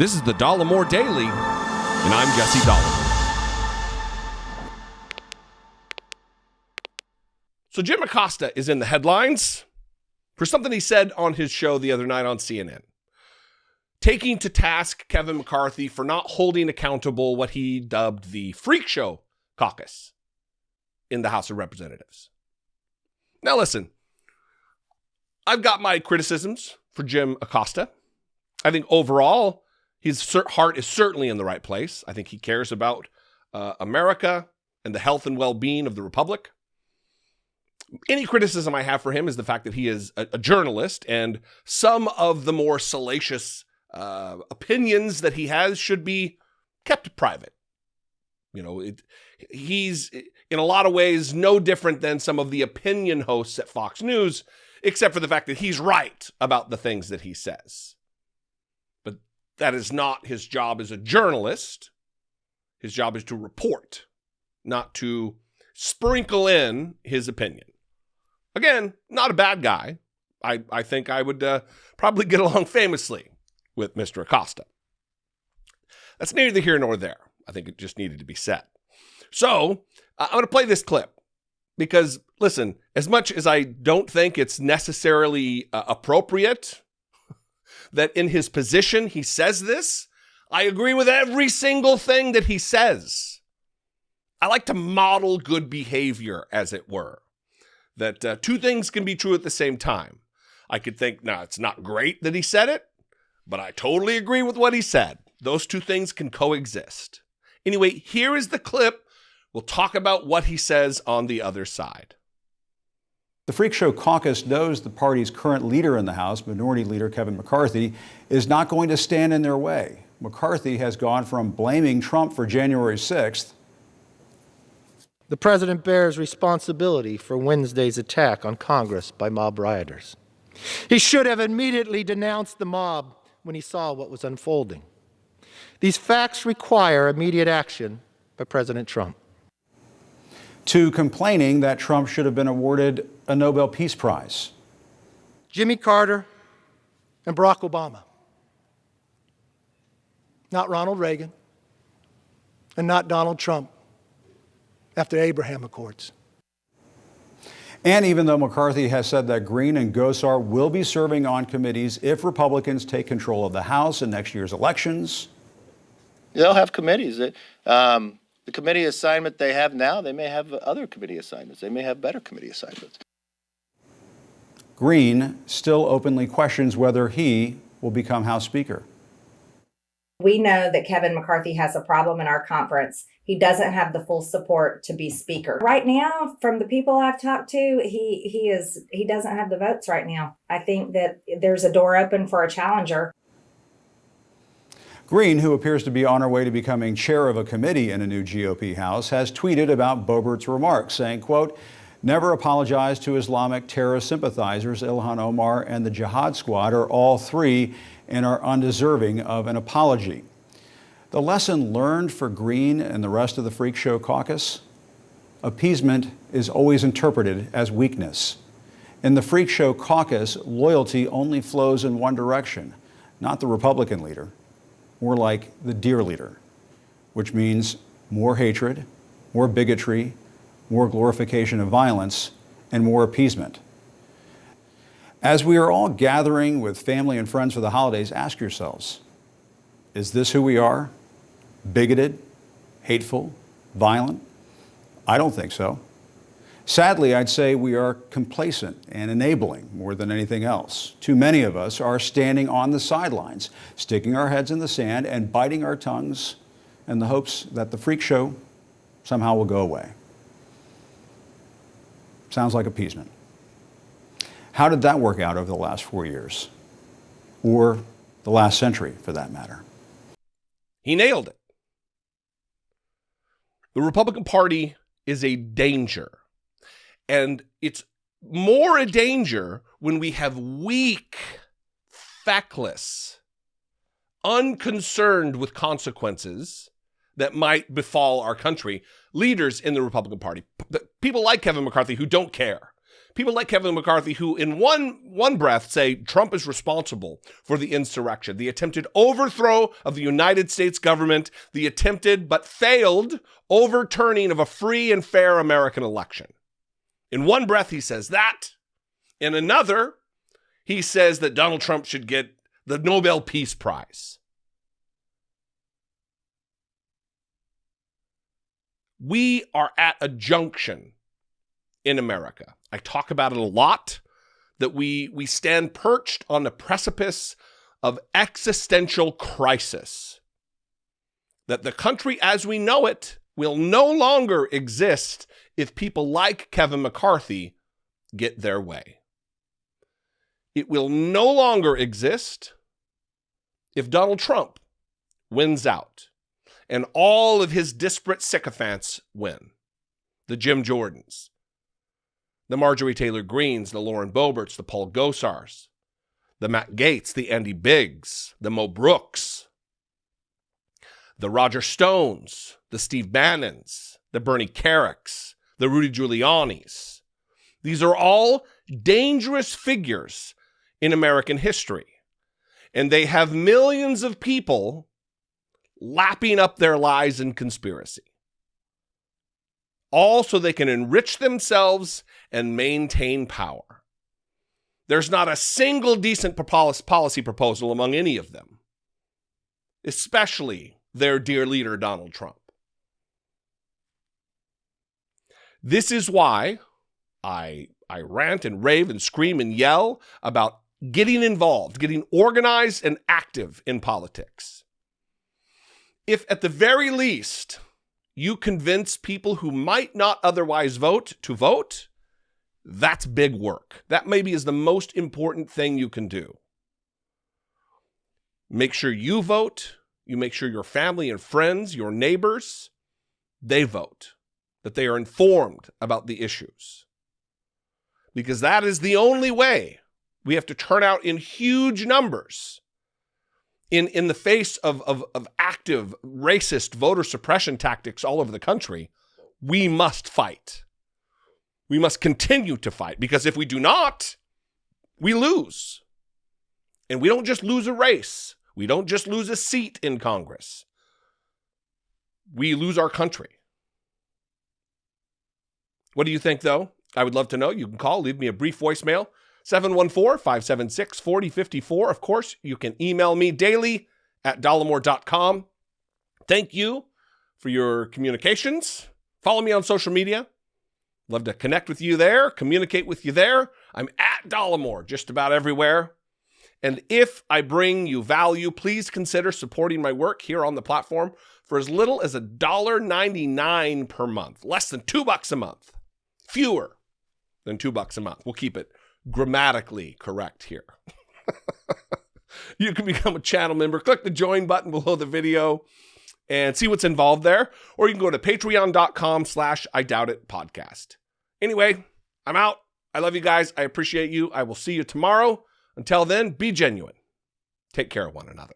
This is the Dollemore Daily, and I'm Jesse Dollemore. So Jim Acosta is in the headlines for something he said on his show the other night on CNN, taking to task Kevin McCarthy for not holding accountable what he dubbed the Show Caucus in the House of Representatives. Now listen, I've got my criticisms for Jim Acosta. I think overall, his heart is certainly in the right place. I think he cares about America and the health and well-being of the Republic. Any criticism I have for him is the fact that he is a journalist, and some of the more salacious opinions that he has should be kept private. You know, he's in a lot of ways no different than some of the opinion hosts at Fox News, except for the fact that he's right about the things that he says. But that is not his job as a journalist. His job is to report, not to sprinkle in his opinion. Again, not a bad guy. I think I would probably get along famously with Mr. Acosta. That's neither here nor there. I think it just needed to be said. So I'm going to play this clip because, listen, as much as I don't think it's necessarily appropriate that in his position he says this, I agree with every single thing that he says. I like to model good behavior, as it were, that two things can be true at the same time. I could think, no, it's not great that he said it, but I totally agree with what he said. Those two things can coexist. Anyway, here is the clip. We'll talk about what he says on the other side. The Show Caucus knows the party's current leader in the House, Minority Leader Kevin McCarthy, is not going to stand in their way. McCarthy has gone from blaming Trump for January 6th. The president bears responsibility for Wednesday's attack on Congress by mob rioters. He should have immediately denounced the mob when he saw what was unfolding. These facts require immediate action by President Trump. To complaining that Trump should have been awarded a Nobel Peace Prize. Jimmy Carter and Barack Obama. Not Ronald Reagan and not Donald Trump after Abraham Accords. And even though McCarthy has said that Green and Gosar will be serving on committees if Republicans take control of the House in next year's elections. They'll have committees. The committee assignment they have now, they may have other committee assignments. They may have better committee assignments. Green still openly questions whether he will become House Speaker. We know that Kevin McCarthy has a problem in our conference. He doesn't have the full support to be Speaker. Right now, from the people I've talked to, he doesn't have the votes right now. I think that there's a door open for a challenger. Green, who appears to be on her way to becoming chair of a committee in a new GOP House, has tweeted about Boebert's remarks, saying, quote, "Never apologize to Islamic terrorist sympathizers. Ilhan Omar and the Jihad Squad are all three and are undeserving of an apology." The lesson learned for Green and the rest of the Show Caucus? Appeasement is always interpreted as weakness. In the Show Caucus, loyalty only flows in one direction, not the Republican leader, more like the deer leader, which means more hatred, more bigotry, more glorification of violence, and more appeasement. As we are all gathering with family and friends for the holidays, ask yourselves, is this who we are? Bigoted, hateful, violent? I don't think so. Sadly, I'd say we are complacent and enabling more than anything else. Too many of us are standing on the sidelines, sticking our heads in the sand and biting our tongues in the hopes that the freak show somehow will go away. Sounds like appeasement. How did that work out over the last 4 years? Or the last century, for that matter? He nailed it. The Republican Party is a danger. And it's more a danger when we have weak, feckless, unconcerned with consequences that might befall our country leaders in the Republican Party. People like Kevin McCarthy who don't care. People like Kevin McCarthy, who in one breath say Trump is responsible for the insurrection, the attempted overthrow of the United States government, the attempted but failed overturning of a free and fair American election. In one breath, he says that. In another, he says that Donald Trump should get the Nobel Peace Prize. We are at a junction in America. I talk about it a lot, that we stand perched on the precipice of existential crisis. That the country as we know it will no longer exist if people like Kevin McCarthy get their way. It will no longer exist if Donald Trump wins out and all of his disparate sycophants win. The Jim Jordans, the Marjorie Taylor Greens, the Lauren Boeberts, the Paul Gosars, the Matt Gaetz, the Andy Biggs, the Mo Brooks, the Roger Stones, the Steve Bannons, the Bernie Kerricks, the Rudy Giulianis. These are all dangerous figures in American history. And they have millions of people lapping up their lies and conspiracy. All so they can enrich themselves and maintain power. There's not a single decent policy proposal among any of them, especially their dear leader, Donald Trump. This is why I rant and rave and scream and yell about getting involved, getting organized and active in politics. If at the very least you convince people who might not otherwise vote to vote, that's big work. That maybe is the most important thing you can do. Make sure you vote. You make sure your family and friends, your neighbors, they vote, that they are informed about the issues. Because that is the only way. We have to turn out in huge numbers in the face of active racist voter suppression tactics all over the country. We must fight. We must continue to fight, because if we do not, we lose. And we don't just lose a race. We don't just lose a seat in Congress. We lose our country. What do you think, though? I would love to know. You can call, leave me a brief voicemail, 714-576-4054. Of course, you can email me daily at dollemore.com. Thank you for your communications. Follow me on social media. Love to connect with you there, communicate with you there. I'm at Dollemore just about everywhere. And if I bring you value, please consider supporting my work here on the platform for as little as $1.99 per month, less than $2 a month, fewer than $2 a month. We'll keep it grammatically correct here. You can become a channel member. Click the join button below the video and see what's involved there. Or you can go to patreon.com/IDoubtItPodcast. Anyway, I'm out. I love you guys. I appreciate you. I will see you tomorrow. Until then, be genuine. Take care of one another.